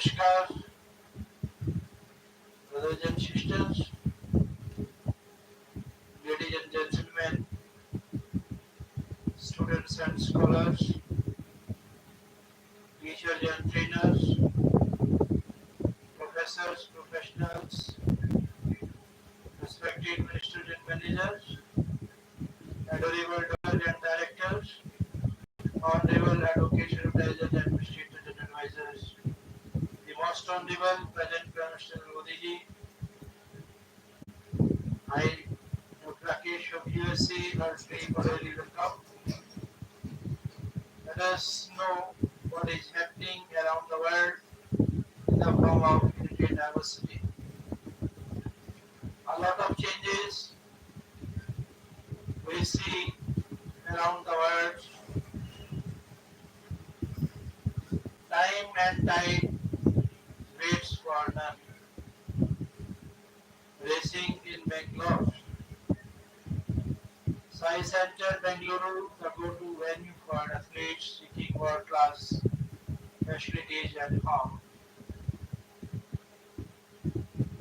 Namaskar, brothers and sisters, ladies and gentlemen, students and scholars, teachers and trainers, professors, professionals, respected ministers and managers, adorable doctors and directors, honorable advocates, advisors, administrators and advisors, the most honorable President Mr. Modi ji, I, Dr. Rakesh of USA, are very cordially welcome. Let us know what is happening around the world in the form of unity and diversity. A lot of changes we see around the world. Time and tide waits for none. Racing in Bangalore. Sai Center Bengaluru, the go-to venue for athletes seeking world-class facilities at home.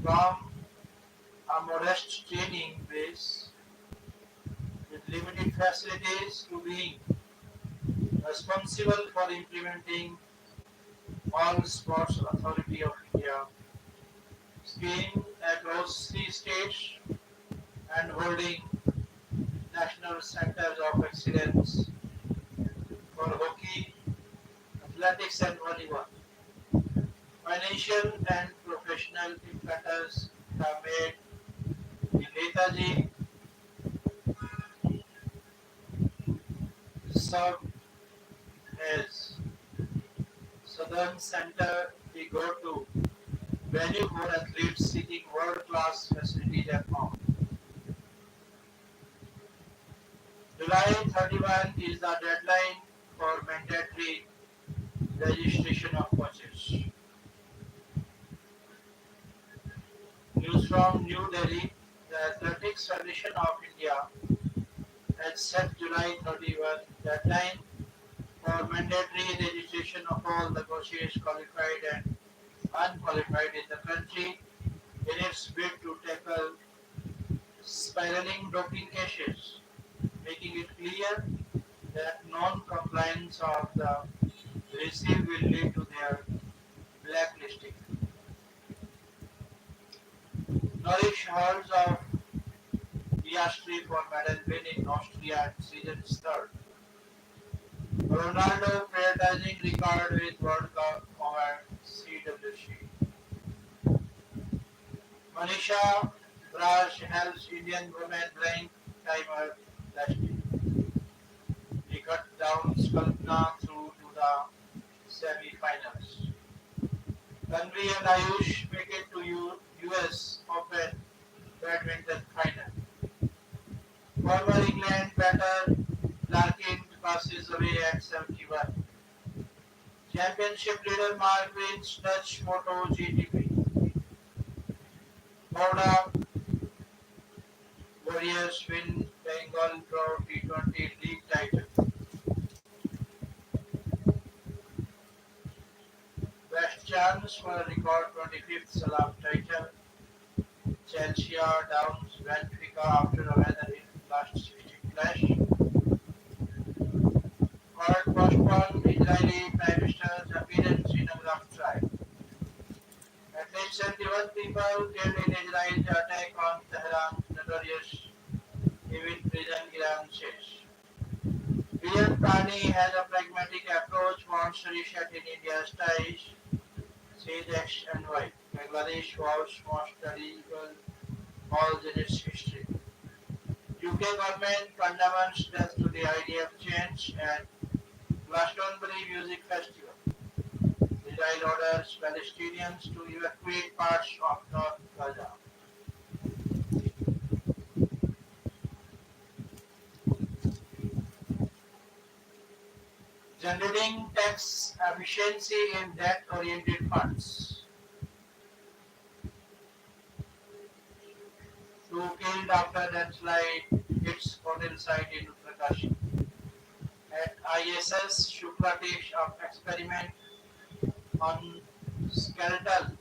From a modest training base with limited facilities to being responsible for implementing all Sports Authority of India scheme across 3 states and holding national centers of excellence for hockey, athletics and volleyball. Financial and professional impetus have made the Netaji serve as Southern Center the go-to venue for athletes seeking world-class facilities at home. July 31 is the deadline for mandatory registration of coaches. News from New Delhi, the Athletics Federation of India has set July 31 deadline for mandatory registration of all the coaches qualified and unqualified in the country in its bid to tackle spiraling doping cases, making it clear that non-compliance of the receive will lead to their blacklisting. Nourish holds of Piastri for medal win in Austria and season's third. Ronaldo prioritizing record with World Cup over CWC. Manisha Raj helps Indian women blank timer lasting. He cut down Skalpna through to the semi-finals. Tanvi and Ayush make it to US Open badminton final. Former England batter Larkin passes away at 71. Championship leader Mark wins Dutch Moto GTP. Boda Warriors win Bengal Draw T20 League title. Best chance for a record 25th Salam title. Chelsea downs Benfica after a weather in last 60 clash. Court postponed Israeli Prime Minister's appearance in a rough trial. At least 71 people killed in Israel's attack on Tehran's notorious evil prison, Iran says. PM Prani has a pragmatic approach, wants to reset in India's ties, says X and Y. Bangladesh was most terrible falls in its history. UK government condemns death to the idea of change and Glastonbury Music Festival. Israel orders Palestinians to evacuate parts of North Gaza. Generating tax efficiency in debt-oriented funds. 2 killed after landslide hits hotel site in Uttarakhand. At ISS, Shukratesh of experiment on skeletal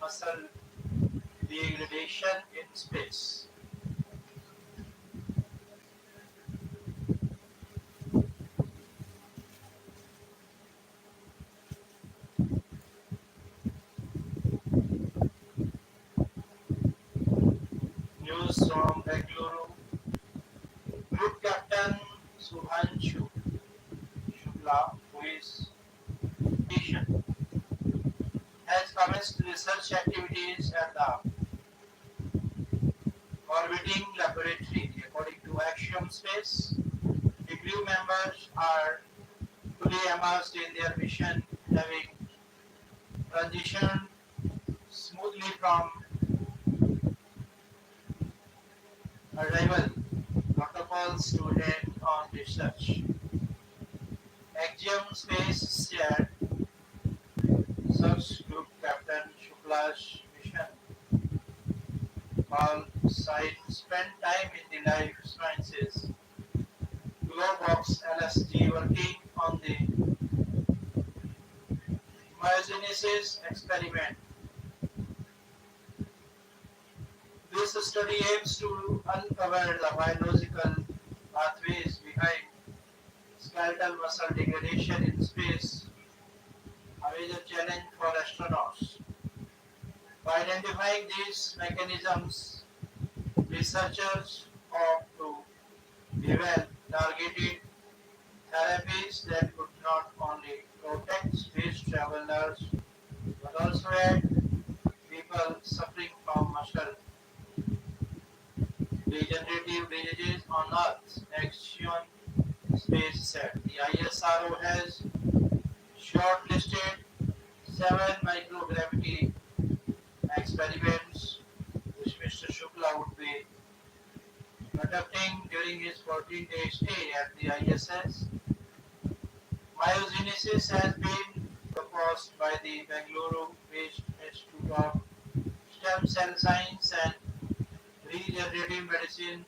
muscle degradation in space. News from Bengaluru. Group Captain Subhanshu Shukla, who is Asian, has commenced research activities at the orbiting laboratory. According to Axiom Space, the crew members are fully immersed in their mission, having transitioned smoothly from arrival protocols to hand-on research. Axiom Space shared such Group Captain Shukla's mission all side spent time in the life sciences. Glowbox LSD working on the myogenesis experiment. This study aims to uncover the biological pathways behind skeletal muscle degradation in space, a major challenge for astronauts. By identifying these mechanisms, researchers hope to develop targeted therapies that could not only protect space travelers but also aid people suffering from muscle degenerative diseases on Earth. Axiom Space said the ISRO has shortlisted 7 microgravity experiments which Mr. Shukla would be conducting during his 14-day stay at the ISS. Myogenesis has been proposed by the Bengaluru-based Institute of Stem Cell Science and Regenerative Medicine.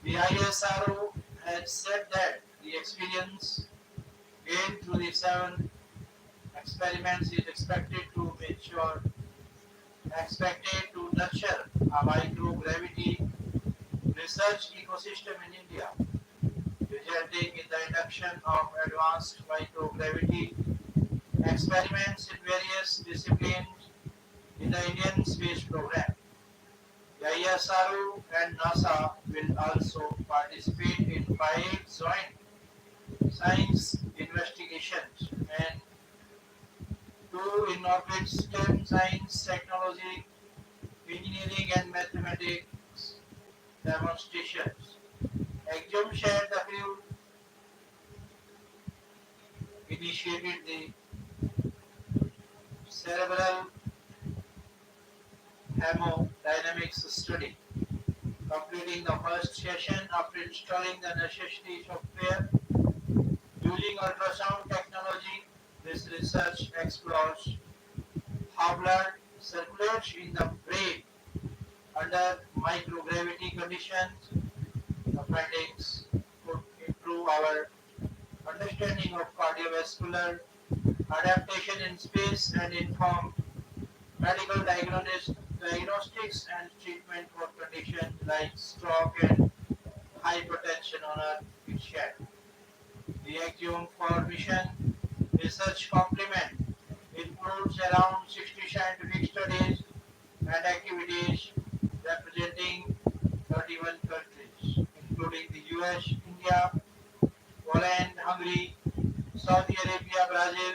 The ISRO has said that the experience gained through the 7 experiments is expected to nurture a microgravity research ecosystem in India, resulting in the induction of advanced microgravity experiments in various disciplines in the Indian space program. The ISRO and NASA will also participate in 5 joint science investigations and 2 in-orbit STEM science, technology, engineering and mathematics demonstrations. Axiom shared the crew initiated the cerebral hemodynamics study, completing the first session after installing the necessary software. Using ultrasound technology, this research explores how blood circulates in the brain under microgravity conditions. The findings could improve our understanding of cardiovascular adaptation in space and inform medical diagnostics and treatment for conditions like stroke and hypertension on Earth. It shared. The Axiom for mission research complement includes around 60 scientific studies and activities representing 31 countries, including the US, India, Poland, Hungary, Saudi Arabia, Brazil,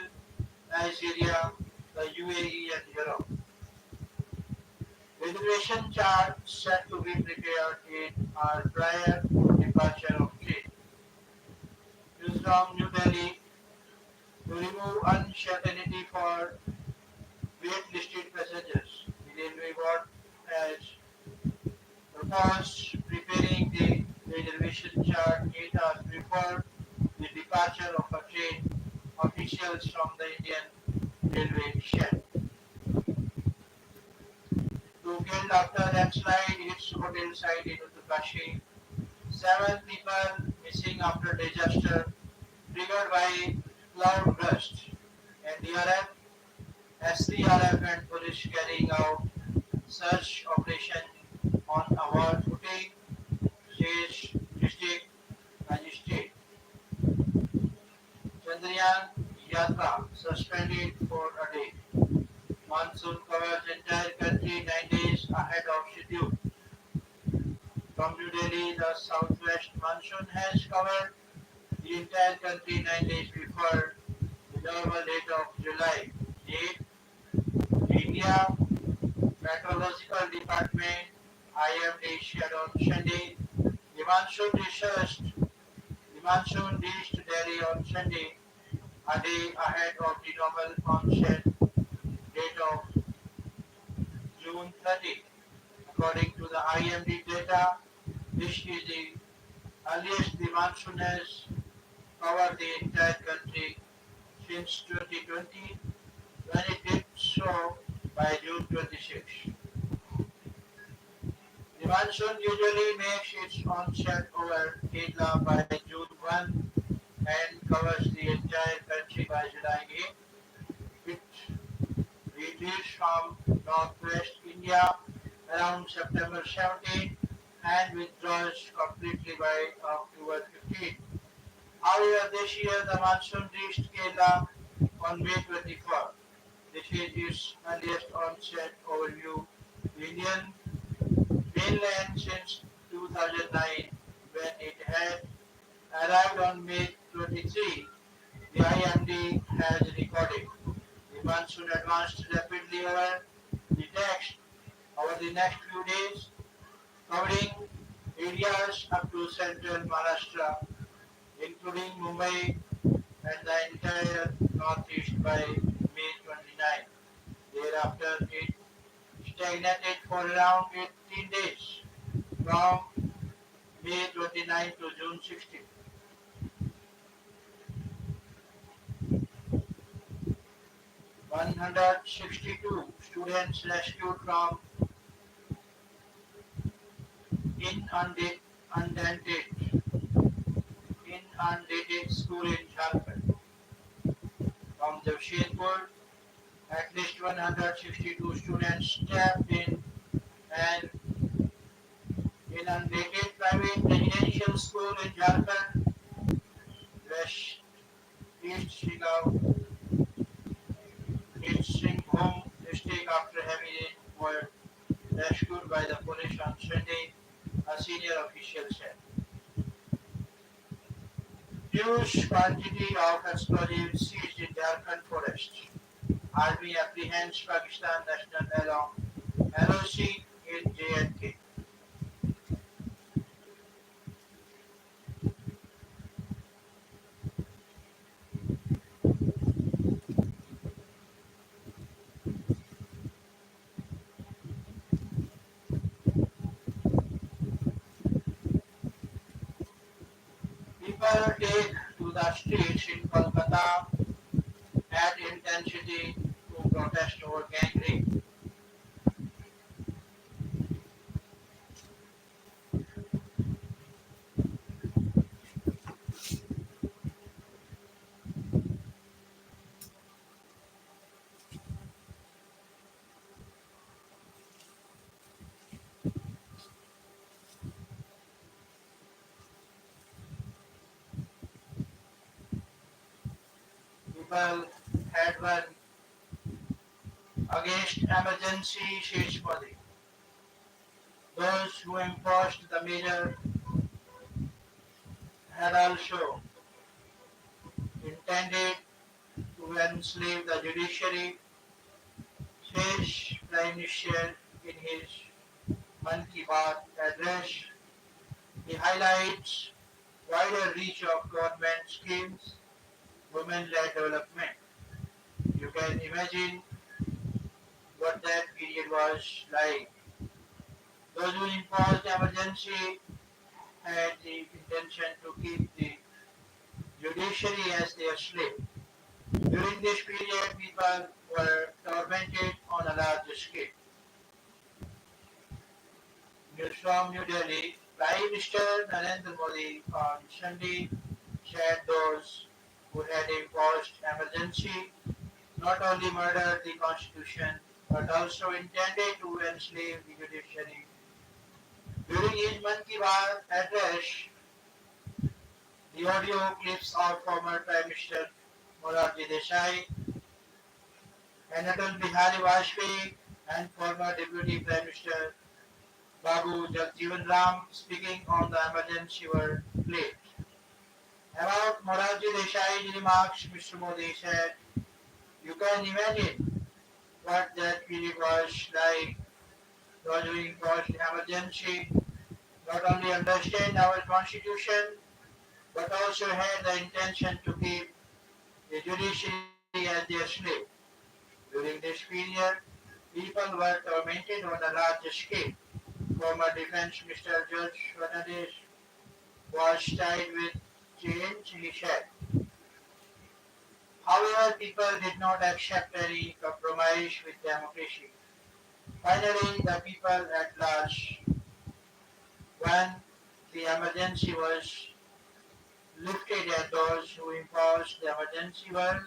Nigeria, the UAE, and Europe. Reservation charts set to be prepared in or prior to departure of train. News from New Delhi. To remove uncertainty for waitlisted passengers, the Railway Board has proposed preparing the reservation chart 8 hours before the departure of a train. Officials from the Indian Railway said. 2 killed after landslide hits hotel site in Uttarakhand. 7 people missing after disaster triggered by cloud burst. NDRF SDRF and police carrying out search operation on award footing, says district magistrate. Chandrayaan Yatra suspended for a day. Monsoon covers entire country 9 days ahead of schedule. From New Delhi, the southwest monsoon has covered the entire country 9 days before the normal date of July 8. The India Meteorological Department IMD shared on Sunday the monsoon reached Delhi on Sunday, a day ahead of the normal onset date of June 30. According to the IMD data, this is the earliest the monsoon has covered the entire country since 2020, when it did so by June 26. The monsoon usually makes its onset over Kerala by June 1 and covers the entire country by July 8. It retreats from northwest India around September 17 and withdraws completely by October 15. However, this year the monsoon reached Kerala on May 24. This is its earliest onset overview. The Indian mainland since 2009, when it had arrived on May 23, the IMD has recorded. The monsoon advanced rapidly over the text over the next few days, covering areas up to central Maharashtra, including Mumbai and the entire northeast by May 29. Thereafter, it stagnated for around 18 days, from May 29 to June 16. 162 students rescued from inundated, inundated school in Jharkhand. From Jamshedpur, at least 162 students trapped in an inundated private residential school in Jharkhand, West East Singhbhum district after heavy rain were rescued by the police on Sunday, a senior official said. Huge quantity of explosives seized in Jharkhand forest. Army apprehends Pakistan national along LOC in J&K. People take to the streets in Kolkata at intensity to protest over gang rape. People had one against emergency seats Modi. Those who imposed the measure had also intended to enslave the judiciary, says Prime Minister in his Man Ki Baat address. He highlights wider reach of government schemes, women-led development. You can imagine what that period was like. Those who imposed emergency had the intention to keep the judiciary as their slave. During this period, people were tormented on a large scale. News from New Delhi, Prime Minister Narendra Modi on Sunday said those who had imposed emergency not only murdered the Constitution but also intended to enslave the judiciary. During his Mann Ki Baat address, the audio clips of former Prime Minister Morarji Desai and Atal Bihari Vajpayee and former Deputy Prime Minister Babu Jagjeevan Ram speaking on the emergency were played. About Morarji Desai's remarks, Mr. Modi said, "You can imagine what that period was like. During the emergency, not only understand our constitution, but also had the intention to keep the judiciary as their slave. During this period, people were tormented on a large scale. Former Defense Minister George Fernandez was tied with chains, he said. However, people did not accept any compromise with democracy. Finally, the people at large, when the emergency was lifted and those who imposed the emergency were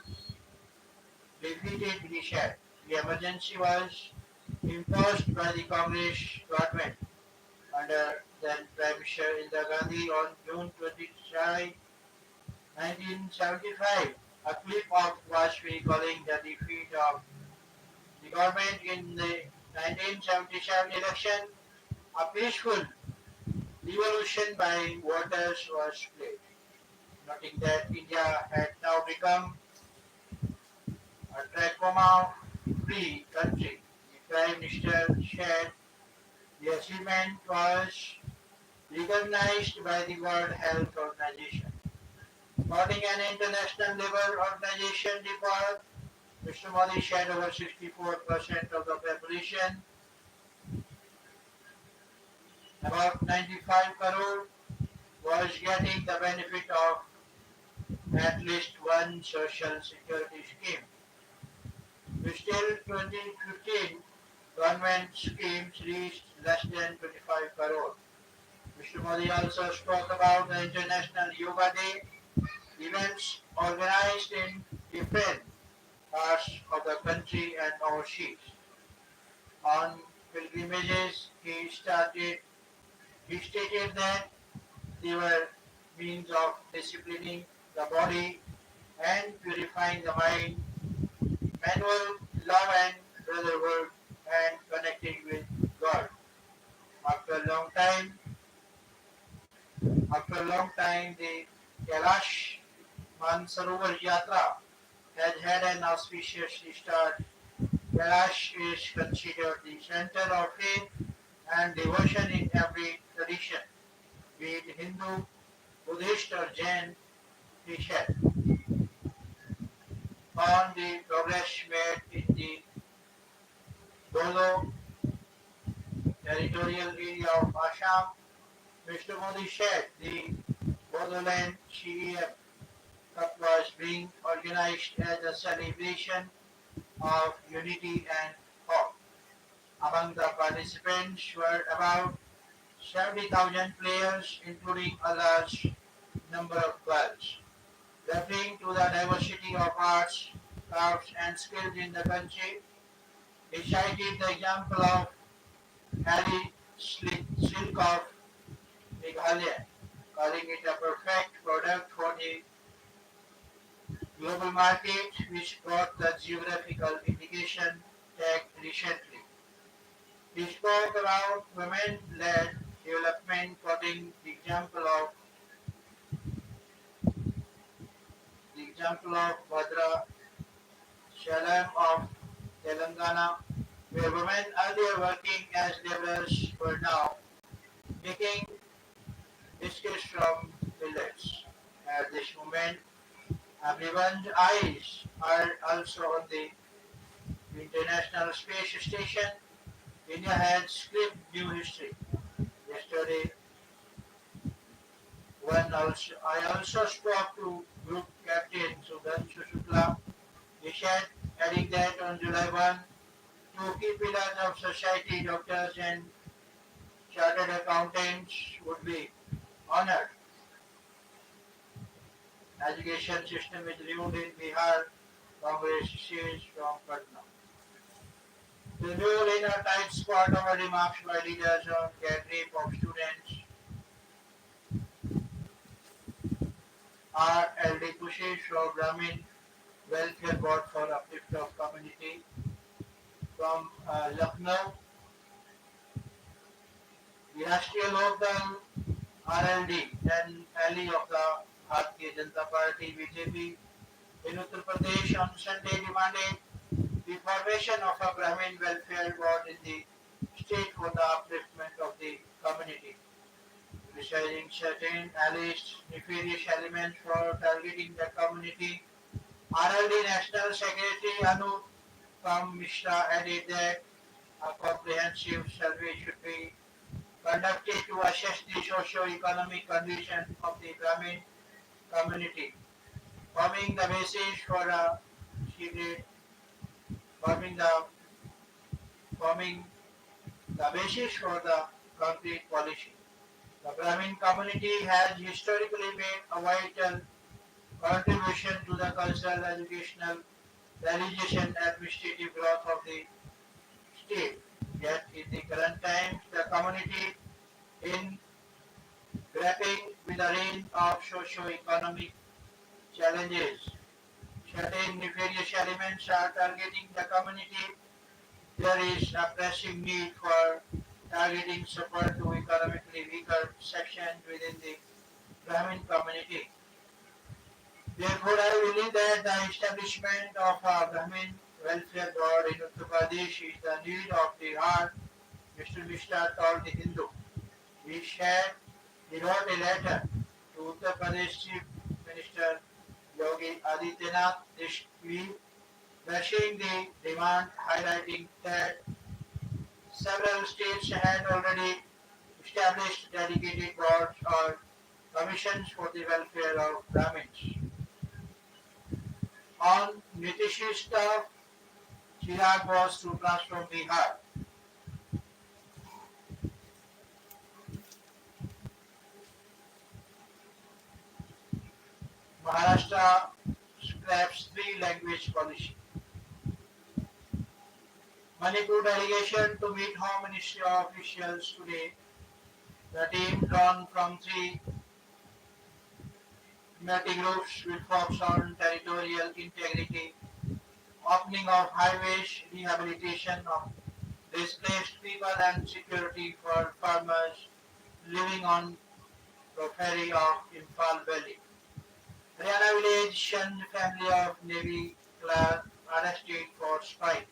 defeated, he said. The emergency was imposed by the Congress government under then Prime Minister Indira Gandhi on June 23, 1975. A clip of Vajpayee calling the defeat of the government in the 1977 election a peaceful revolution by voters was played. Noting that India had now become a trachoma-free country, the Prime Minister said the achievement was recognized by the World Health Organization. Quoting an international labour organization report, Mr. Modi said over 64% of the population, about 95 crore, was getting the benefit of at least one social security scheme. Still, 2015 government schemes reached less than 25 crore. Mr. Modi also spoke about the International Yoga Day events organized in different parts of the country and overseas. On pilgrimages, he stated that they were means of disciplining the body and purifying the mind, manual love and brotherhood, and connecting with God. After a long time, the Kailash Mansarovar Yatra has had an auspicious start. Kailash is considered the center of faith and devotion in every tradition, be it Hindu, Buddhist, or Jain. He said, on the progress made in the Bolo territorial area of Assam, Mr. Modi said the Bodoland CEM Cup was being organized as a celebration of unity and hope. Among the participants were about 70,000 players, including a large number of girls. Referring to the diversity of arts, crafts, and skills in the country, he cited the example of Hali silk of Meghalaya, calling it a perfect product for the global market, which got the geographical indication tag recently. He spoke about women-led development, quoting the example of Bhadra Shalam of Telangana, where women earlier working as laborers were now making biscuits from millets. At this moment, everyone's eyes are also on the International Space Station. India has script new history. Yesterday, I also spoke to Group Captain Sudhanshu Shukla. He said, adding that on July 1, two key pillars of society, doctors and chartered accountants, would be honored. Education system is renewed in Bihar. Congress from Patna. The rule in a tight spot over remarks by leaders on gathering of students are LD pushes for Brahmin Welfare Board for uplift of community from Lucknow. The Rashtriya Lokdal RLD and ally of the Bharatiya Janata Party BJP in Uttar Pradesh on Sunday demanded the formation of a Brahmin Welfare Board in the state for the upliftment of the community, criticizing certain alleged nefarious elements for targeting the community. RLD National Secretary Anupam Mishra added that a comprehensive survey should be conducted to assess the socio-economic condition of the Brahmin community, forming the basis for a secret, forming the forming the basis for the concrete policy. The Brahmin community has historically made a vital contribution to the cultural, educational, religious and administrative growth of the state. Yet in the current times, the community in grappling with a range of socio-economic challenges. Certain nefarious elements are targeting the community. There is a pressing need for targeting support to economically weaker sections within the Brahmin community. Therefore, I believe that the establishment of a Brahmin welfare board in Uttar Pradesh is the need of the hour. Mr. Mishra told the Hindu. He wrote a letter to Uttar Pradesh Chief Minister Yogi Adityanath this week, bashing the demand, highlighting that several states had already established dedicated boards or commissions for the welfare of Brahmins. On Nitish's staff, Chirag was to transform Bihar. Maharashtra scraps three-language policy. Manipur delegation to meet Home Ministry officials today. The team drawn from three community groups will focus on territorial integrity, opening of highways, rehabilitation of displaced people and security for farmers living on the ferry of Imphal Valley. Haryana village shunned family of Navy clerk arrested for spite.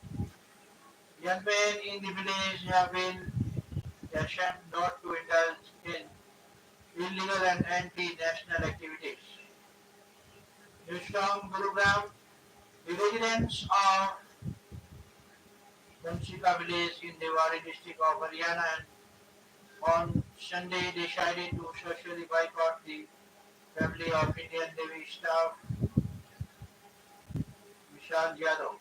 Young men in the village have been cautioned not to indulge in illegal and anti-national activities. News from Gurugram, the residents of Bansika village in Dewari district of Haryana on Sunday decided to socially boycott the family of Indian Navy staff Vishal Yadav,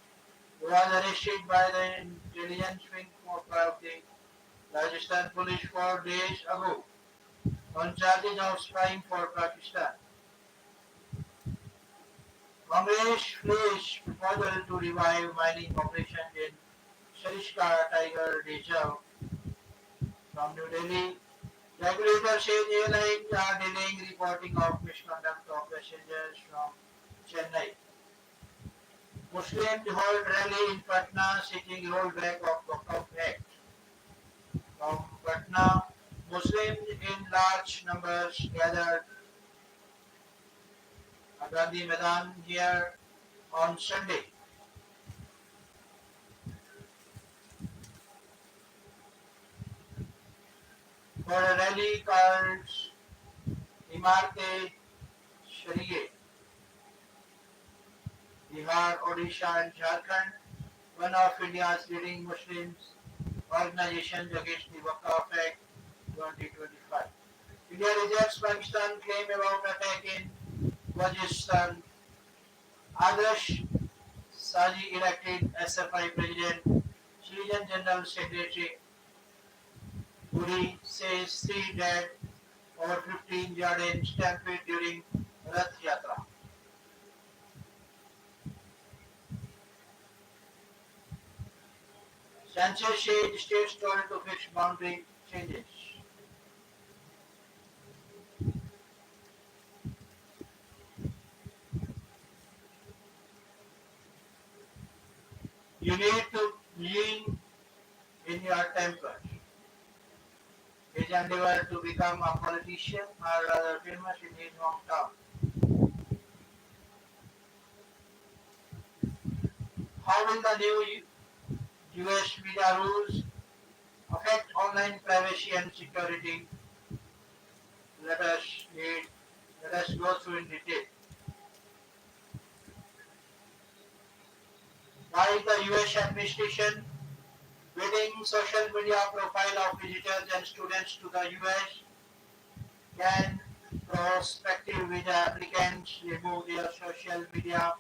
who was arrested by the intelligence wing of the Rajasthan police 4 days ago on charges of spying for Pakistan. Congress flees proposal to revive mining operations in Sarishka Tiger Reserve from New Delhi. Regulator says airlines are delaying reporting of misconduct of passengers from Chennai. Muslims hold rally in Patna seeking rollback of Waqf Act. From Patna, Muslims in large numbers gathered at Gandhi Maidan here on Sunday. For a rally called Imarte Shariye, Bihar, Odisha and Jharkhand, one of India's leading Muslim organizations against the Waqf Act 2025. India rejects Pakistan claim about attack in Balochistan. Adarsh Saji elected SFI President. Citizen General Secretary Puri says 3 dead, over 15 injured in stampede during Rath Yatra. Censorship states told to fix boundary changes. You need to lean in your temper. His endeavor to become a politician or rather famous in his hometown. How will the new US visa rules affect online privacy and security? Let us read, let us go through in detail. Why the US administration building social media profile of visitors and students to the US? Can prospective visa applicants remove their social media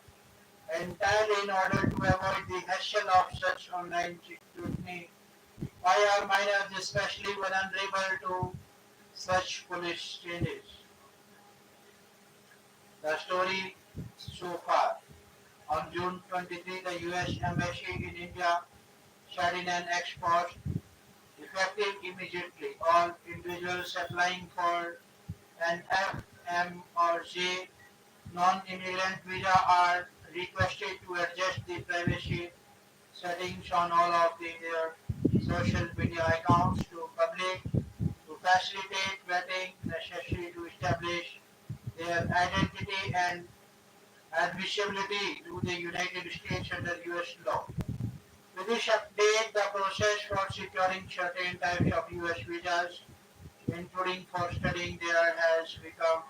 entirely in order to avoid the hassle of such online scrutiny? Why are minors especially vulnerable to such police changes? The story so far. On June 23, the US Embassy in India said in an ex-post, effective immediately, all individuals applying for an FM or J non-immigrant visa are requested to adjust the privacy settings on all of their social media accounts to public to facilitate vetting necessary to establish their identity and admissibility to the United States under US law. With this update, the process for securing certain types of US visas, including for studying there, has become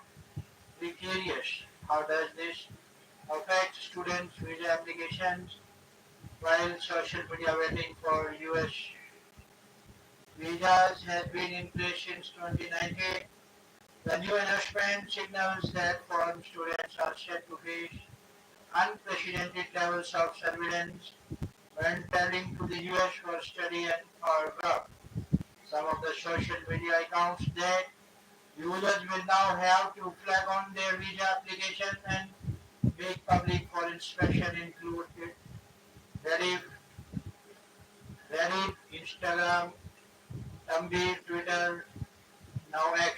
precarious. How does this affect students' visa applications while social media vetting for US visas has been in place since 2019? The new announcement signals that foreign students are set to face unprecedented levels of surveillance when traveling to the US for study and or work. Some of the social media accounts that users will now have to flag on their visa application and make public for inspection include Reddit, Instagram, Tumblr, Twitter, now X,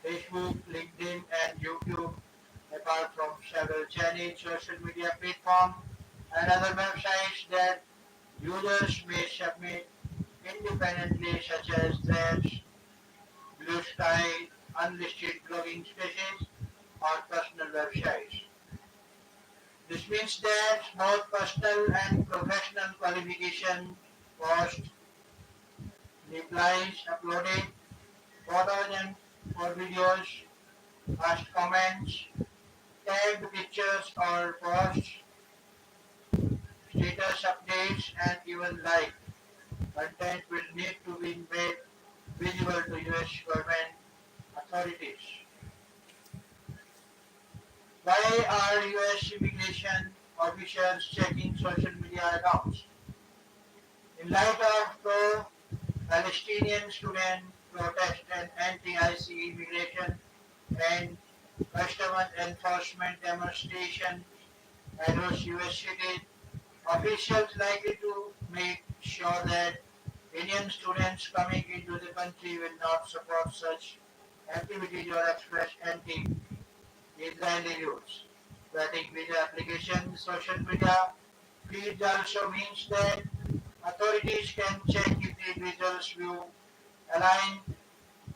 Facebook, LinkedIn, and YouTube, apart from several Chinese social media platforms and other websites that users may submit independently, such as Threads, Blue Sky, unlisted blogging spaces, or personal websites. This means that both personal and professional qualification, posts, replies, uploaded photos and or videos, past comments, tagged pictures or posts, status updates, and even live content will need to be made visible to US government authorities. Why are US immigration officials checking social media accounts? In light of pro-Palestinian student protest and anti-IC immigration and customs enforcement demonstration across US cities, officials likely to make sure that Indian students coming into the country will not support such activities or express anti-Israeli views. Vetting visa application, social media feeds also means that authorities can check if the individual's view align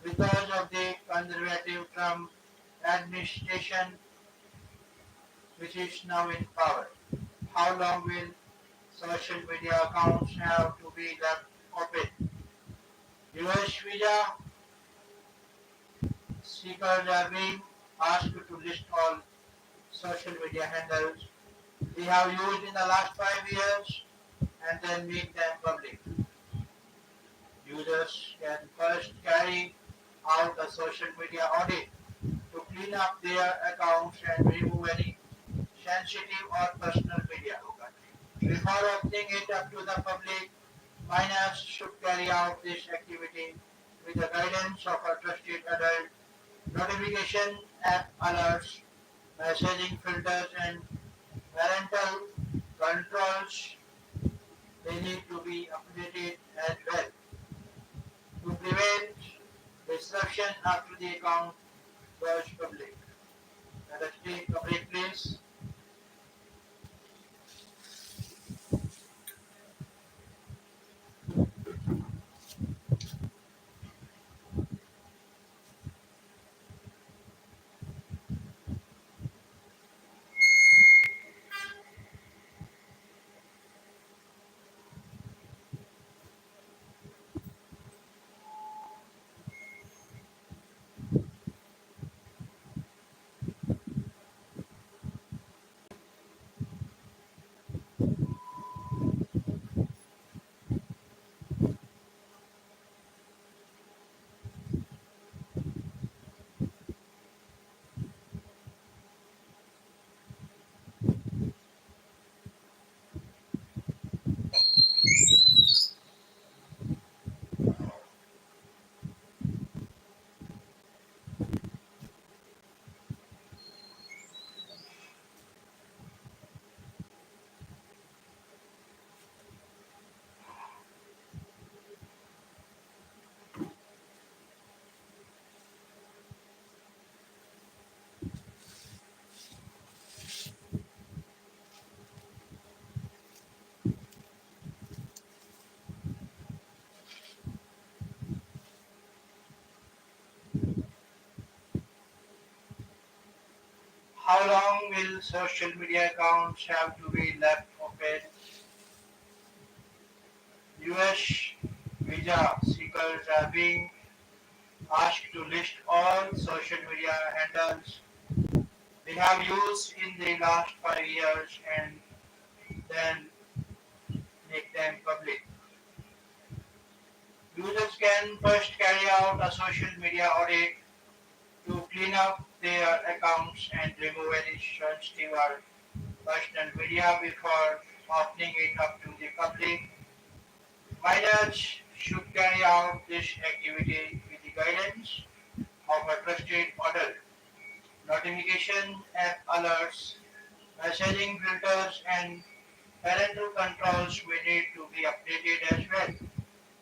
with those of the conservative Trump administration, which is now in power. How long will social media accounts have to be left open? US visa seekers are being asked to list all social media handles they have used in the last 5 years and then make them public. Users can first carry out a social media audit to clean up their accounts and remove any sensitive or personal media. Before opening it up to the public, minors should carry out this activity with the guidance of a trusted adult. Notification app alerts, messaging filters, and parental controls They need to be updated as well to prevent disruption after the account was public. Let us take a break, please. How long will social media accounts have to be left open? US visa seekers are being asked to list all social media handles they have used in the last 5 years and then make them public. Users can first carry out a social media audit to clean up their accounts and remove any sensitive or personal media before opening it up to the public. Minors should carry out this activity with the guidance of a trusted adult. Notification app alerts, messaging filters, and parental controls may need to be updated as well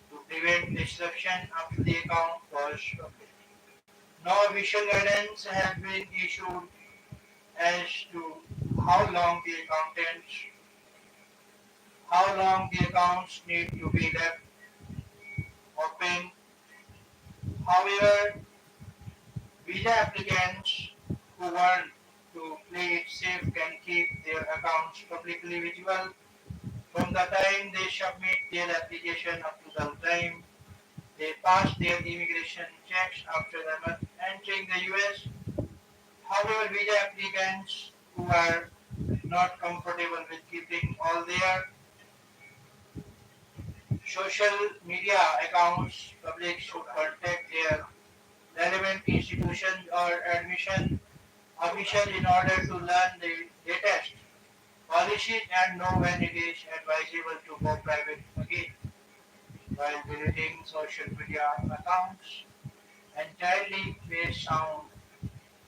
to prevent disruption after the account was public. No official guidance has been issued as to how long the accountants how long the accounts need to be left open. However, visa applicants who want to play it safe can keep their accounts publicly visible from the time they submit their application up to the time they pass their immigration checks after entering the US. However, visa applicants who are not comfortable with keeping all their social media accounts public should contact their relevant institutions or admission officials in order to learn the latest policies and know when it is advisable to go private again. While deleting social media accounts entirely may sound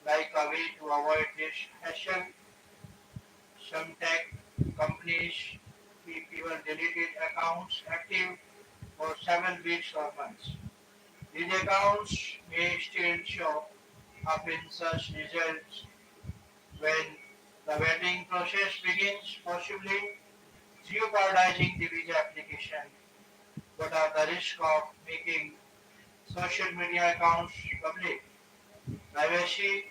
like a way to avoid this hassle, some tech companies keep even deleted accounts active for several weeks or months. These accounts may still show up in search results when the vetting process begins, possibly jeopardizing the visa application. What are the risks of making social media accounts public? Privacy,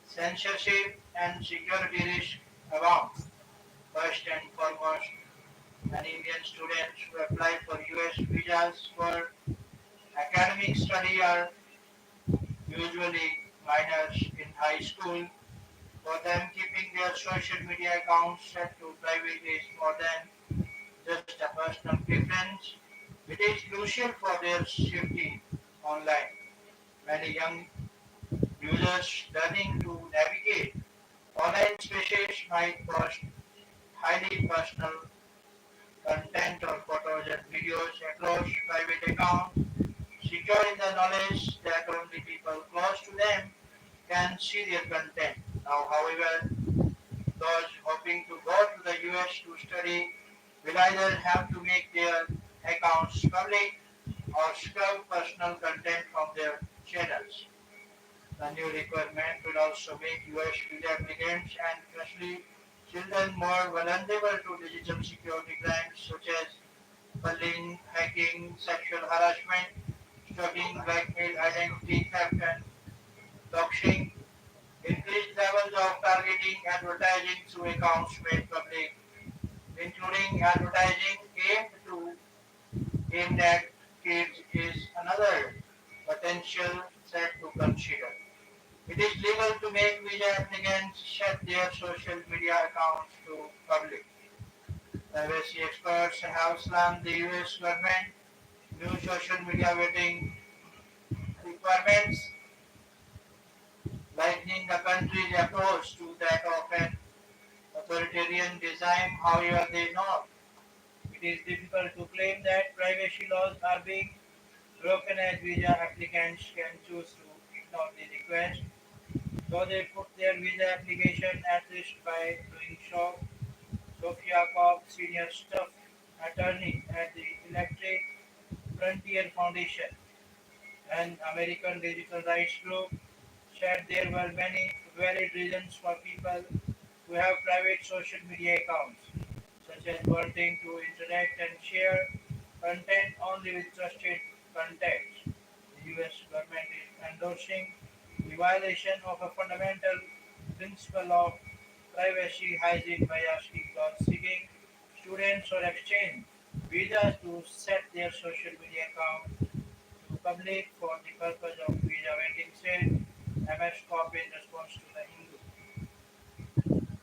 censorship, and security risk abound. First and foremost, many Indian students who apply for US visas for academic study are usually minors in high school. For them, keeping their social media accounts set to private is more than just a personal preference. It is crucial for their safety online. Many young users learning to navigate online spaces might post highly personal content or photos and videos across private accounts, secure in the knowledge that only people close to them can see their content. Now, however, those hoping to go to the US to study will either have to make their accounts public or scrub personal content from their channels. The new requirement will also make US visa applicants and especially children more vulnerable to digital security crimes such as bullying, hacking, sexual harassment, stalking, blackmail, identity theft, and doxing. Increased levels of targeting advertising through accounts made public, including advertising aimed at kids, is another potential threat to consider. It is legal to make visa applicants shut their social media accounts to public. Privacy experts have slammed the US government new social media vetting requirements, likening the country's approach to that of an authoritarian design. However, they know it is difficult to claim that privacy laws are being broken as visa applicants can choose to ignore the request, though they put their visa application at risk by doing so. Sophia Cobb, senior staff attorney at the Electric Frontier Foundation, an American digital rights group, said there were many valid reasons for people who have private social media accounts, such as wanting to interact and share content only with trusted contacts. The US government is endorsing the violation of a fundamental principle of privacy hygiene by asking those seeking students or exchange visas to set their social media account to public for the purpose of visa waiting, said MS Corp in response to the Hindu,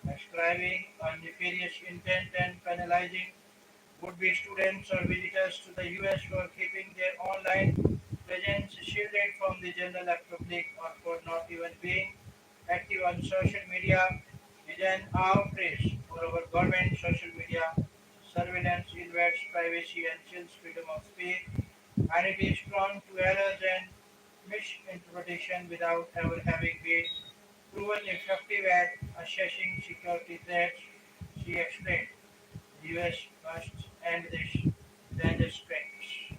ascribing a nefarious intent and penalizing would-be students or visitors to the US for keeping their online presence shielded from the general public or for not even being active on social media is an outrage. Moreover, government social media surveillance invades privacy and chills freedom of speech, and it is prone to errors and misinterpretation without ever having been proven effective at assessing security threats, she explained. The US must end this dangerous practice.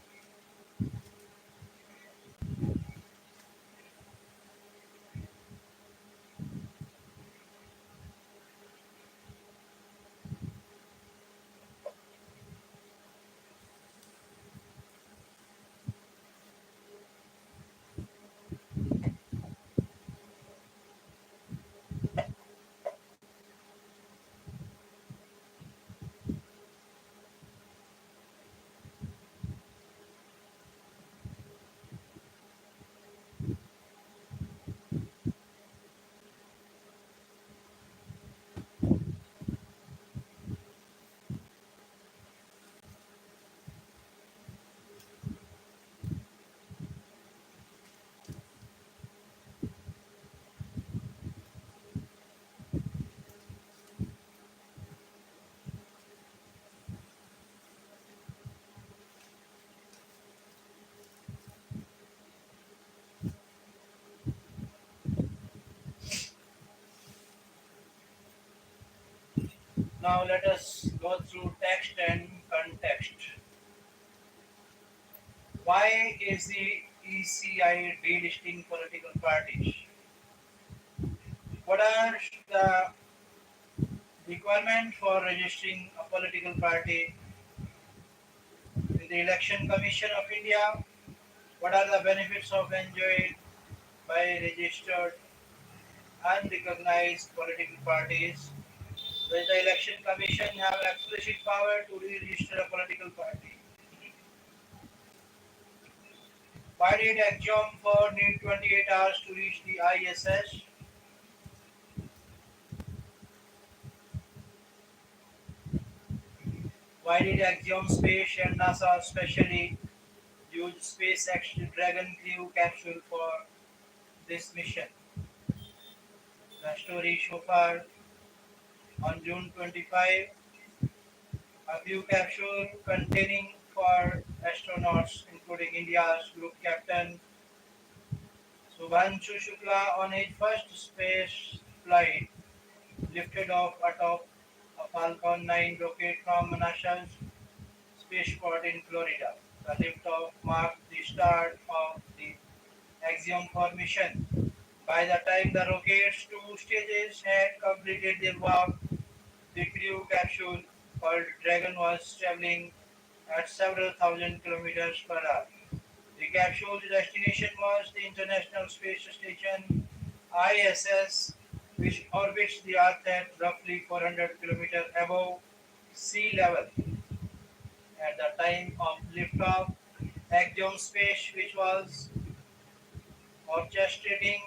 Now let us go through text and context. Why is the ECI delisting political parties? What are the requirements for registering a political party in the Election Commission of India? What are the benefits of enjoyed by registered unrecognized political parties? Does the Election Commission have explicit power to re-register a political party? Why did Axiom 4 need 28 hours to reach the ISS? Why did Axiom Space and NASA specially use SpaceX Dragon Crew capsule for this mission? The story so far on June 25, a Crew capsule containing four astronauts, including India's group captain Subhanshu Shukla on his first space flight, lifted off atop a Falcon 9 rocket from NASA's spaceport in Florida. The liftoff marked the start of the Axiom formation. By the time the rocket's two stages had completed their walk, the crew capsule called Dragon was traveling at several thousand kilometers per hour. The capsule's destination was the International Space Station ISS, which orbits the Earth at roughly 400 kilometers above sea level. At the time of liftoff, Axiom Space, which was orchestrating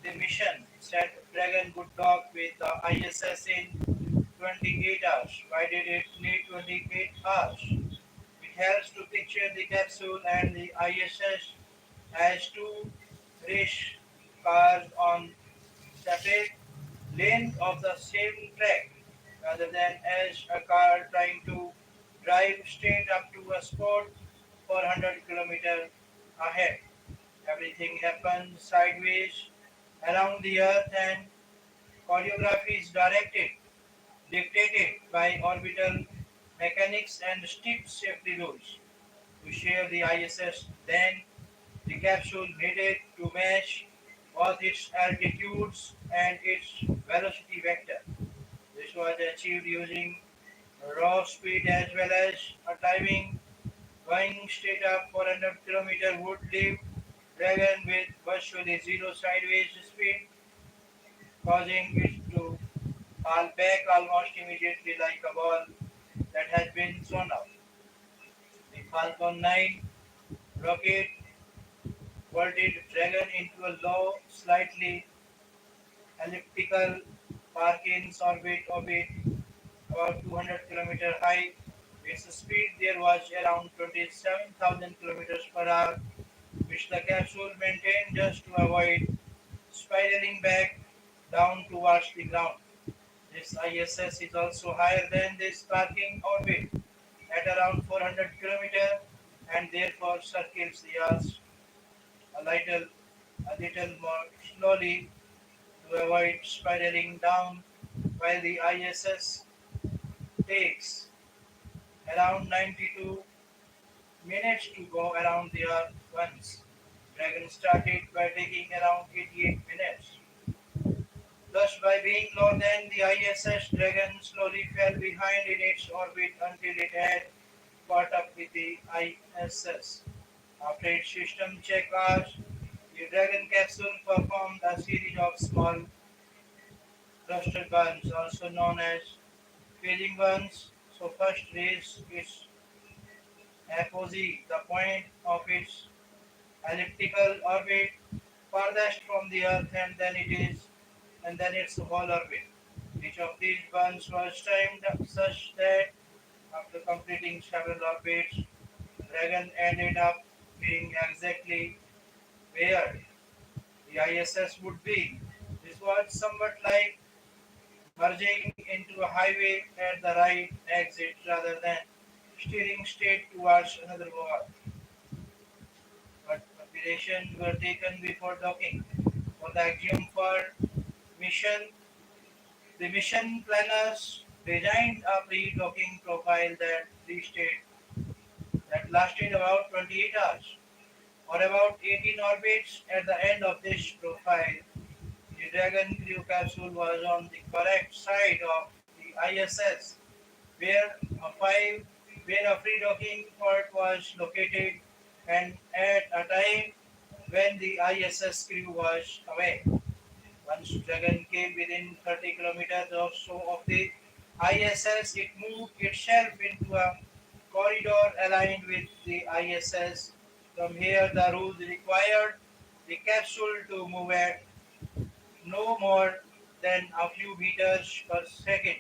the mission, said Dragon would dock with the ISS in 28 hours. Why did it need 28 hours? It helps to picture the capsule and the ISS as two race cars on separate lanes of the same track, rather than as a car trying to drive straight up to a spot 400 kilometers ahead. Everything happens sideways around the earth, and choreography is dictated by orbital mechanics and strict safety rules. To share the ISS, then the capsule needed to match both its altitudes and its velocity vector. This was achieved using raw speed as well as a timing. Going straight up 400 km would leave Dragon with virtually zero sideways speed, causing it to fall back almost immediately like a ball that has been thrown out. The Falcon 9 rocket vaulted Dragon into a low, slightly elliptical Parkins orbit about 200 km high. Its speed there was around 27,000 km per hour, which the capsule maintained just to avoid spiraling back down towards the ground. This ISS is also higher than this parking orbit at around 400 km and therefore circles the Earth a little, a little more slowly to avoid spiraling down, while the ISS takes around 92 minutes to go around the Earth once. Dragon started by taking around 88 minutes. Thus, by being lower than the ISS, Dragon slowly fell behind in its orbit until it had caught up with the ISS. After its system check hours, the Dragon capsule performed a series of small thruster burns, also known as phasing burns. So first raise its apogee, the point of its elliptical orbit farthest from the Earth, and then its whole orbit. Each of these burns was timed such that after completing several orbits, Dragon ended up being exactly where the ISS would be. This was somewhat like merging into a highway at the right exit rather than steering straight towards another wall. But preparations were taken before docking. For the Axiom for mission, the mission planners designed a pre-docking profile that lasted about 28 hours. For about 18 orbits at the end of this profile, the Dragon crew capsule was on the correct side of the ISS, where a five where a free docking port was located, and at a time when the ISS crew was away. Once Dragon came within 30 kilometers or so of the ISS, it moved itself into a corridor aligned with the ISS. From here, the rules required the capsule to move at no more than a few meters per second.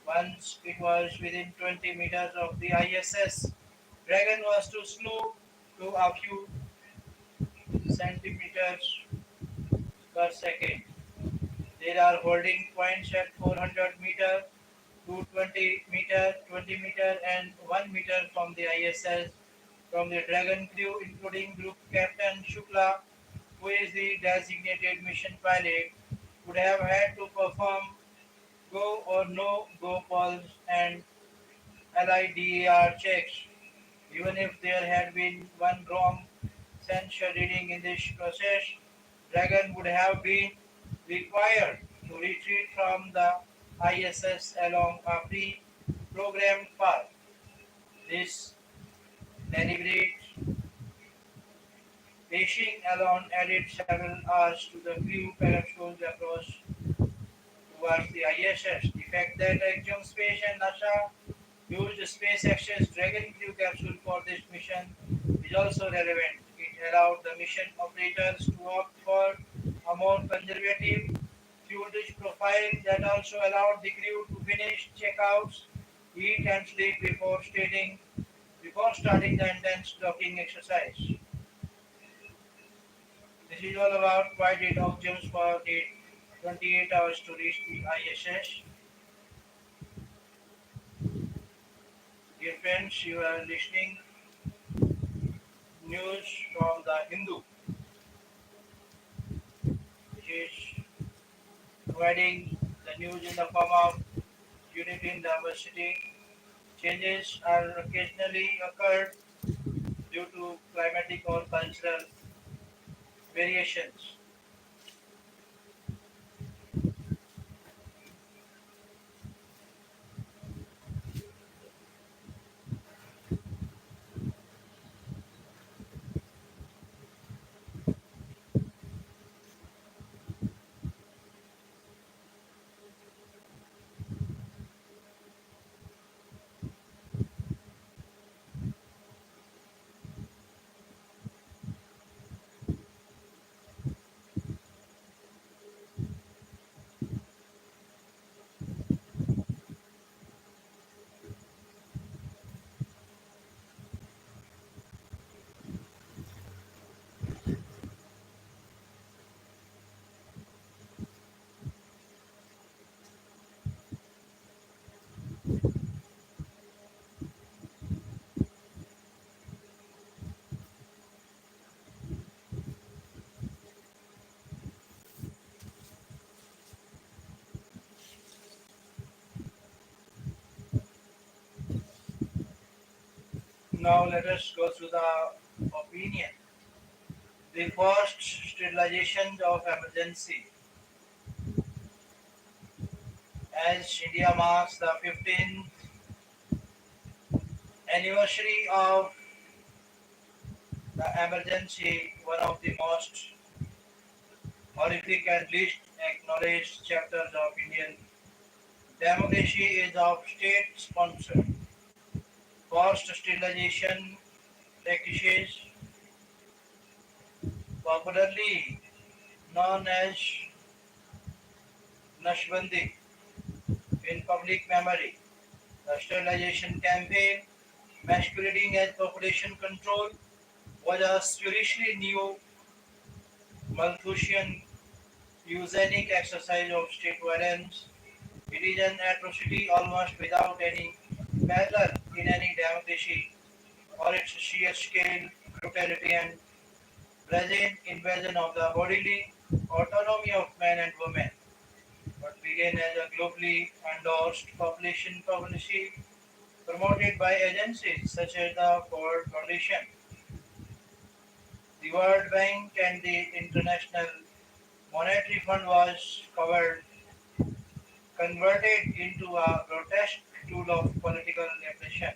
Once it was within 20 meters of the ISS, Dragon was too slow to a few centimeters per second. There are holding points at 400 meter, 220 meter, 20 meter, and 1 meter from the ISS. From the Dragon crew, including Group Captain Shukla, who is the designated mission pilot, would have had to perform go or no go polls and LIDAR checks. Even if there had been one wrong censure reading in this process, Dragon would have been required to retreat from the ISS along a pre-programmed path. This deliberate pacing alone added several hours to the crew parachutes approach towards the ISS. The fact that Axiom Space and NASA used SpaceX's Dragon crew capsule for this mission is also relevant. It allowed the mission operators to opt for a more conservative fuel-rich profile that also allowed the crew to finish checkouts, eat and sleep before starting the intense docking exercise. This is all about why did Oxygen need 28 hours to reach the ISS. Dear friends, you are listening news from the Hindu, which is providing the news in the form of unity in diversity. Changes are occasionally occurred due to climatic or cultural variations. Now let us go through the opinion. The first sterilization of emergency. As India marks the 15th anniversary of the emergency, one of the most horrific and least acknowledged chapters of Indian democracy is of state-sponsored forced sterilization practices, popularly known as Nashbandi in public memory. The sterilization campaign, masquerading as population control, was a spiritually new Malthusian eugenic exercise of state violence. It is an atrocity almost without any parallel in any democracy for its sheer scale, brutality, and brazen invasion of the bodily autonomy of men and women. What began as a globally endorsed population policy promoted by agencies such as the World Foundation, the World Bank, and the International Monetary Fund was converted into a grotesque tool of political repression.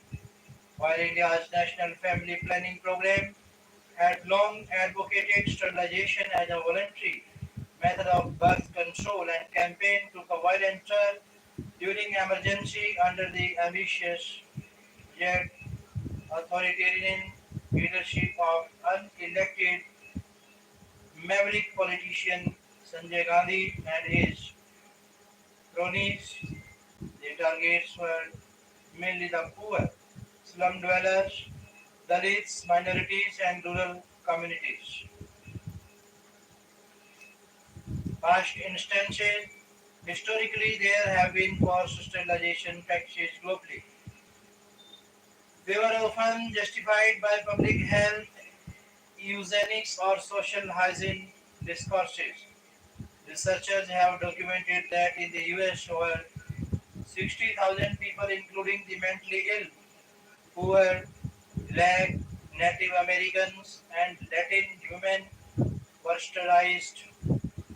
While India's National Family Planning Program had long advocated sterilization as a voluntary method of birth control and campaigned to a violent turn during emergency under the ambitious yet authoritarian leadership of unelected maverick politician Sanjay Gandhi and his cronies. The targets were mainly the poor, slum dwellers, Dalits, minorities, and rural communities. Past instances, historically, there have been forced sterilization practices globally. They were often justified by public health, eugenics, or social hygiene discourses. Researchers have documented that in the US over 60,000 people, including the mentally ill, poor, black, Native Americans, and Latin women, were sterilized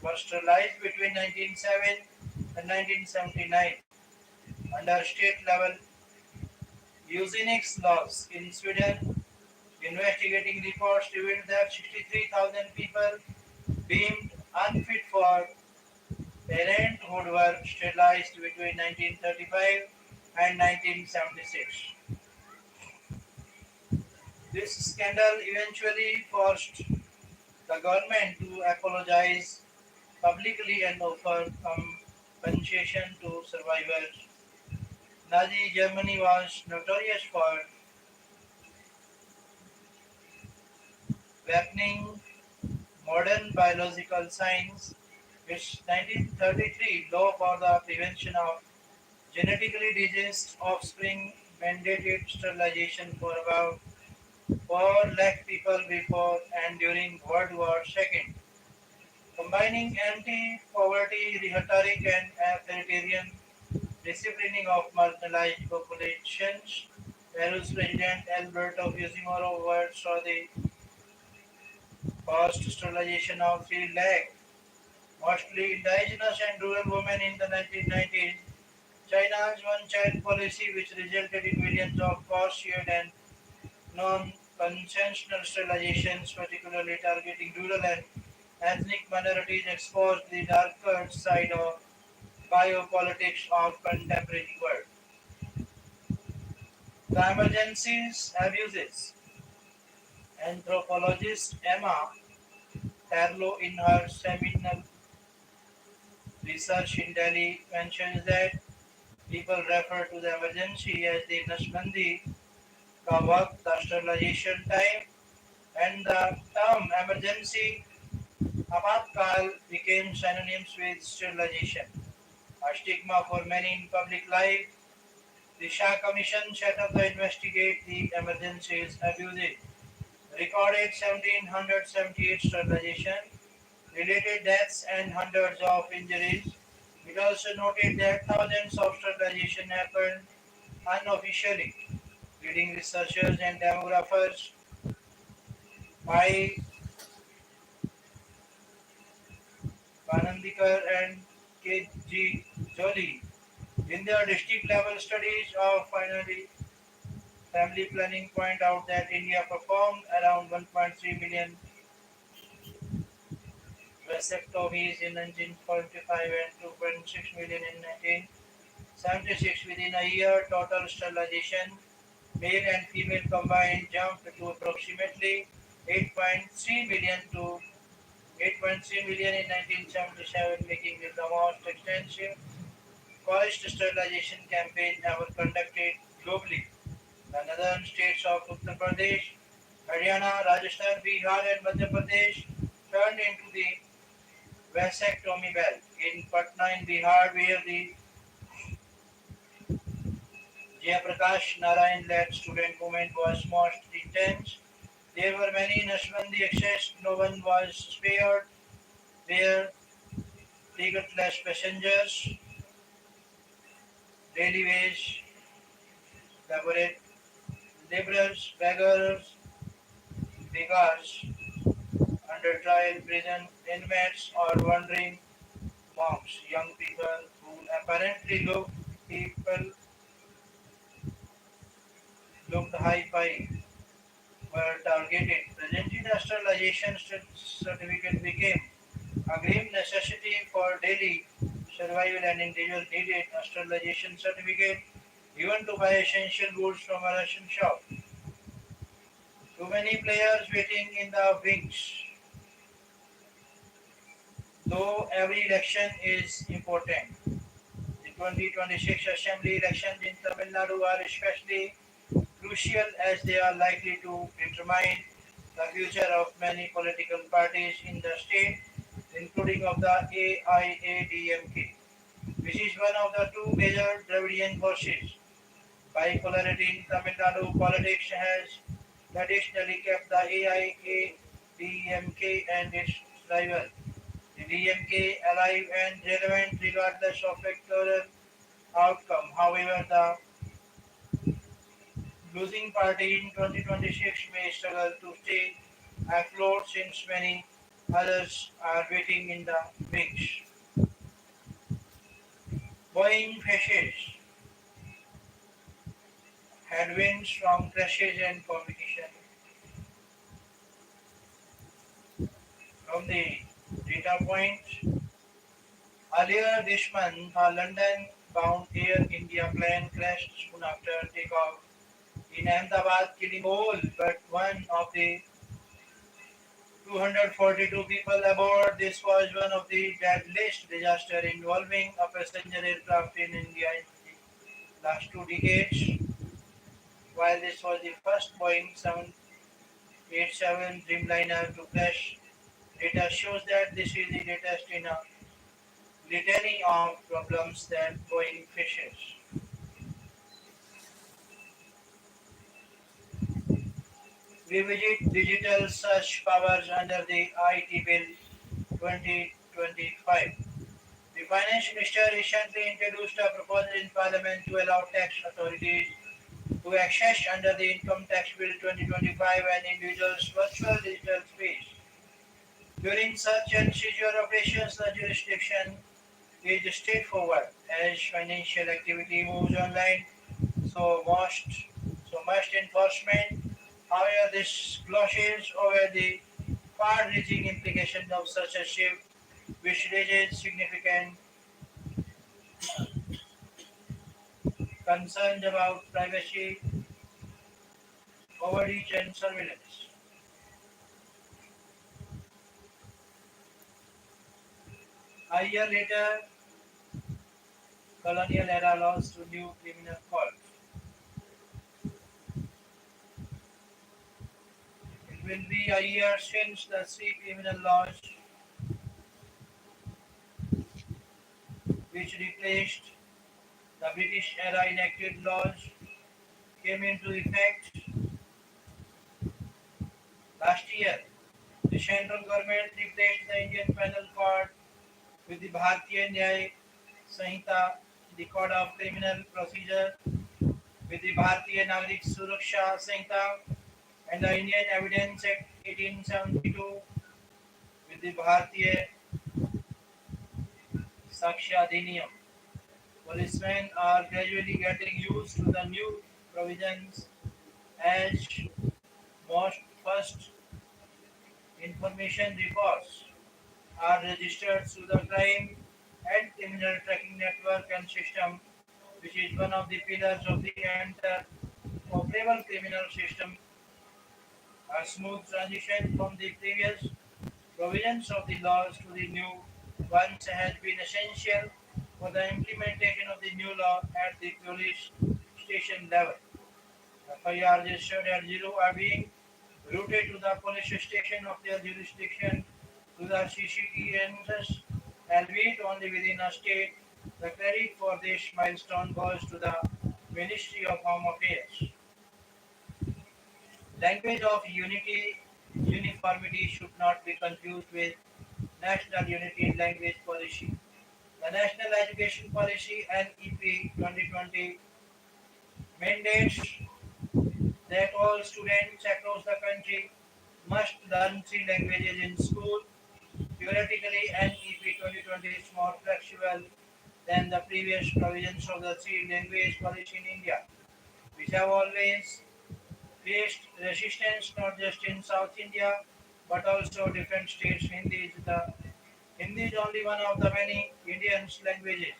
between 1907 and 1979 under state level eugenics laws. In Sweden, investigating reports revealed that 63,000 people deemed unfit for parenthood were sterilized between 1935 and 1976. This scandal eventually forced the government to apologize publicly and offer compensation to survivors. Nazi Germany was notorious for weaponing modern biological science. Its 1933 law for the prevention of genetically diseased offspring mandated sterilization for about 4 lakh people before and during World War II. Combining anti-poverty rhetoric and authoritarian disciplining of marginalized populations, Peru's President Alberto Fujimori saw the forced sterilization of 3 lakh, mostly indigenous and rural women in the 1990s. China's one-child policy, which resulted in millions of forced and non-consensual sterilizations, particularly targeting rural and ethnic minorities, exposed the darker side of biopolitics of contemporary world. The emergencies abuses. Anthropologist Emma Tarlow in her seminal research in Delhi mentions that people refer to the emergency as the Nashbandi ka waqt, the sterilization time, and the term emergency apatkal became synonyms with sterilization. A stigma for many in public life, the Shah Commission set up to investigate the emergencies abuses, recorded 1778 sterilization, related deaths and hundreds of injuries. It also noted that thousands of sterilizations happened unofficially, leading researchers and demographers by Banandikar and K.G. Jolie in their district level studies of family planning point out that India performed around 1.3 million vasectomies in 1945 and 2.6 million in 1976. Within a year, total sterilization, male and female combined, jumped to approximately 8.3 million to 8.3 million in 1977, making it the most extensive forced sterilization campaign ever conducted globally. The northern states of Uttar Pradesh, Haryana, Rajasthan, Bihar, and Madhya Pradesh turned into the vasectomy belt. In Patna, in Bihar, where the Jayaprakash Narayan led student movement was most intense, there were many Nashbandi excess, no one was spared, where ticketless passengers, daily wage, laborate, laborers, beggars, under trial prison inmates, or wandering monks, young people who apparently looked high-fi were targeted. Presently, the sterilization certificate became a grim necessity for daily survival, and individuals needed a sterilization certificate even to buy essential goods from a ration shop. Too many players waiting in the wings. Though every election is important, the 2026 assembly elections in Tamil Nadu are especially crucial as they are likely to determine the future of many political parties in the state, including of the AIADMK, which is one of the two major Dravidian forces. Bipolarity in Tamil Nadu politics has traditionally kept the AIADMK and its rival, the DMK, alive and relevant regardless of electoral outcome. However, the losing party in 2026 may struggle to stay afloat since many others are waiting in the wings. Boeing faces headwinds from crashes and competition. From the data point, earlier this month, a London-bound Air India plane crashed soon after takeoff in Ahmedabad, killing all but one of the 242 people aboard. This was one of the deadliest disasters involving a passenger aircraft in India in the last 2 decades. While this was the first Boeing 787 Dreamliner to crash, data shows that this is the latest in a litany of problems that Boeing faces. Revisit digital search powers under the IT Bill 2025. The Finance Minister recently introduced a proposal in Parliament to allow tax authorities to access under the Income Tax Bill 2025 an individual's virtual digital space. During search and seizure operations, the jurisdiction is straightforward. As financial activity moves online, so most so must enforcement. However, this glosses over the far-reaching implications of such a shift, which raises significant concerns about privacy, overreach, and surveillance. A year later, colonial era laws to new criminal codes. It will be a year since the three criminal laws, which replaced the British era enacted laws, came into effect last year. The central government replaced the Indian Penal Code with the Bharatiya Nyaya Sanhita, the Code of Criminal Procedure, with the Bharatiya Nagrik Suraksha Sanhita, and the Indian Evidence Act 1872 with the Bharatiya Sakshya Adhiniyam. Policemen are gradually getting used to the new provisions as most first information reports are registered through the crime and criminal tracking network and system, which is one of the pillars of the interoperable criminal system. A smooth transition from the previous provisions of the laws to the new ones has been essential for the implementation of the new law at the police station level. FIR registered at zero are being routed to the police station of their jurisdiction to the CCTNs, albeit only within a state. The credit for this milestone goes to the Ministry of Home Affairs. Language of uniformity should not be confused with National Unity in Language Policy. The National Education Policy NEP 2020 mandates that all students across the country must learn three languages in school. Theoretically, NEP 2020 is more flexible than the previous provisions of the three language policy in India, which have always faced resistance not just in South India but also different states. Hindi is only one of the many Indian languages,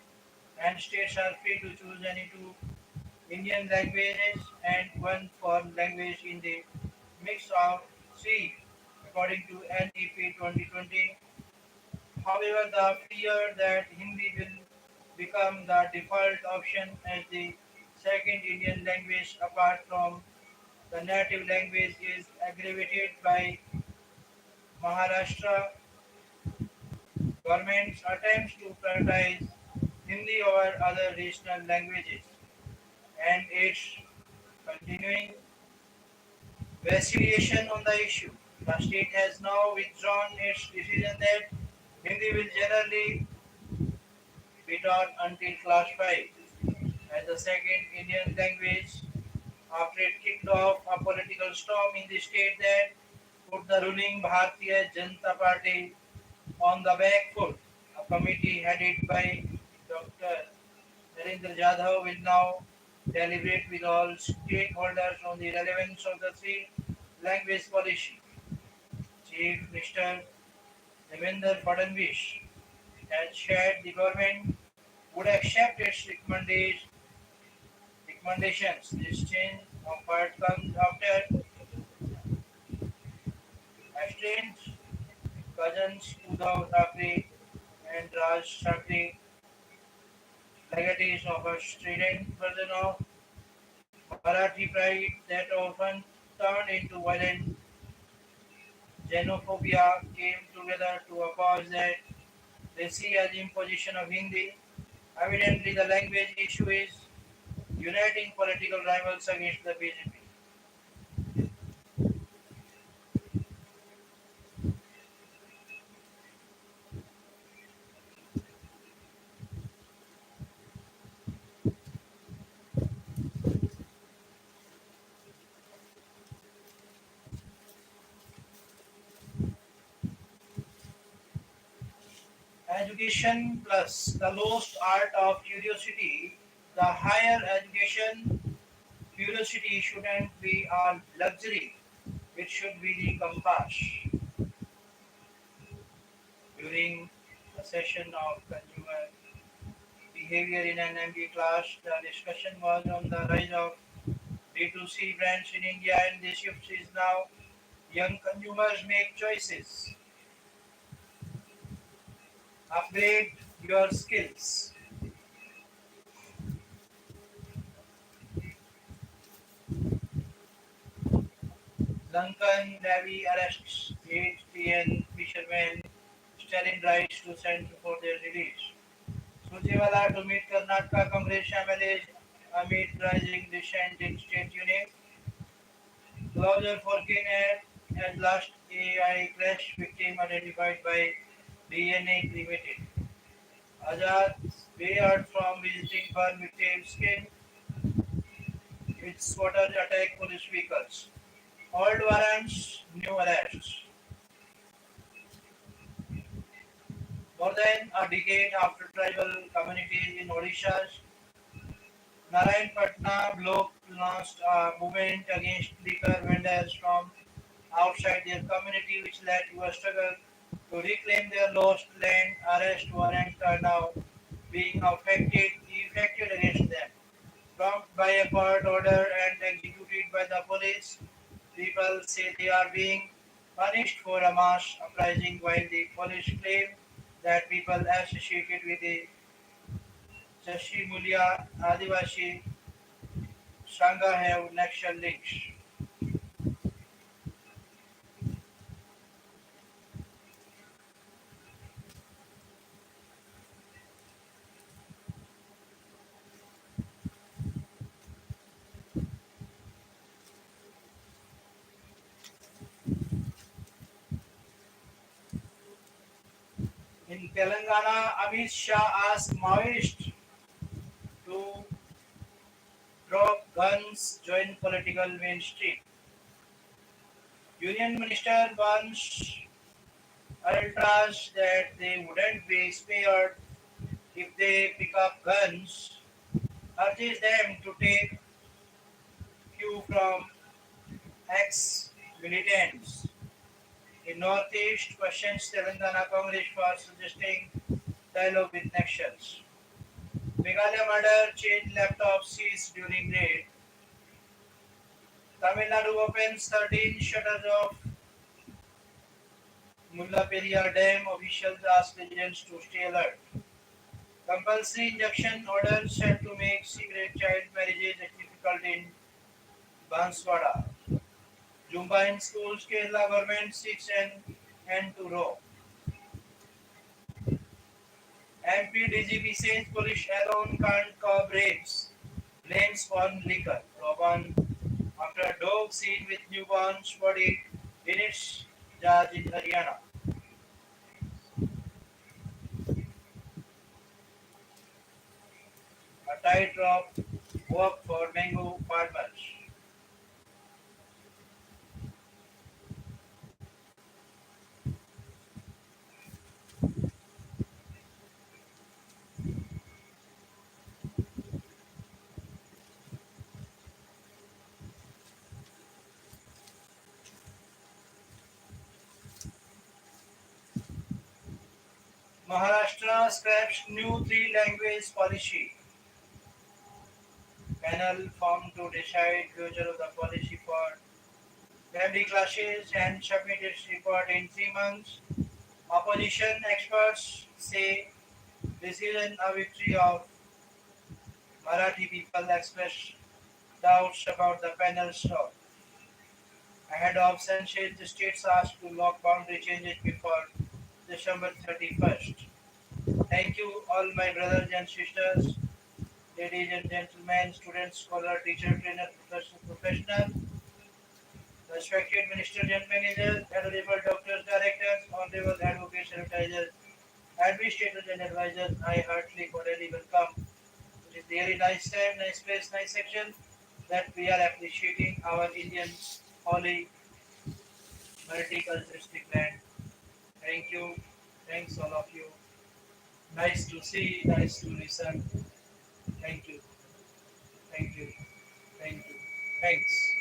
and states are free to choose any two Indian languages and one foreign language in the mix of three, according to NEP 2020. However, the fear that Hindi will become the default option as the second Indian language apart from the native language is aggravated by Maharashtra government's attempts to prioritize Hindi over other regional languages and its continuing vacillation on the issue. The state has now withdrawn its decision that Hindi will generally be taught until class 5. as the second Indian language after it kicked off a political storm in the state that put the ruling Bharatiya Janata Party on the back foot. A committee headed by Dr. Narendra Jadhav will now deliberate with all stakeholders on the relevance of the three language policy. Chief Minister Devendra Fadnavis has shared the government would accept its recommendations. This change of part comes after estranged cousins Uddhav Thackeray and Raj Thackeray, legatees of a strident version of Marathi pride that often turned into violent xenophobia, came together to oppose that they see as imposition of Hindi. Evidently, the language issue is uniting political rivals against the BJP. Education plus the lost art of curiosity, the higher education curiosity shouldn't be a luxury, it should be the compass. During a session of consumer behavior in an MBA class, the discussion was on the rise of D2C brands in India and the shift is now young consumers make choices. Upgrade your skills. Lankan Navy arrests 8 TN fishermen selling rights to Centre for their release. Sujiwala to meet Karnataka Congress MLAs amid rising dissent in state unit. Closure for Kenya at last AI crash victim identified by DNA cremated. Azad barred from visiting burn victim skin with squatters attack police vehicles. Old warrants, new arrests. More than a decade after tribal communities in Odisha's Narayanpatna block launched a movement against liquor vendors from outside their community, which led to a struggle to reclaim their lost land. Arrest warrants are now being effected against them. Trumped by a court order and executed by the police, people say they are being punished for a mass uprising while the police claim that people associated with the Chashimulya Adivasi Sangha have Naxal links. In Telangana, Amit Shah asked Maoists to drop guns, join political mainstream. Union Minister warns ultras that they wouldn't be spared if they pick up guns, urges them to take cue from ex-militants. In Northeast, questions Telangana Congress for suggesting dialogue with Naxals. Meghalaya murder, chain laptop seized during raid. Tamil Nadu opens 13 shutters of Mullaperiyar Dam. Officials ask residents to stay alert. Compulsory injection order set to make secret child marriages difficult in Banswara. Jumba in schools, Kerala government seeks an end to row. MP DGP says police alone can't curb rapes. Blames on liquor. Roban after a dog seen with newborn's body in its judge in Haryana. A tightrope walk for mango farmers. Maharashtra scraps new three-language policy. Panel formed to decide future of the policy for primary classes and submit its report in 3 months. Opposition experts say this is a victory of Marathi people express doubts about the panel's talk. Ahead of sunset, the states asked to lock boundary changes before December 31st. Thank you, all my brothers and sisters, ladies and gentlemen, students, scholar, teacher, trainer, professional, respected ministers and managers, honorable doctors, directors, honorable advocates, advertisers, administrators and advisors, I heartily cordially welcome. It is very nice time, nice place, nice section that we are appreciating our Indian holy multiculturalistic land. Thank you. Thanks all of you. Nice to see, nice to listen. Thank you. Thank you. Thank you. Thanks.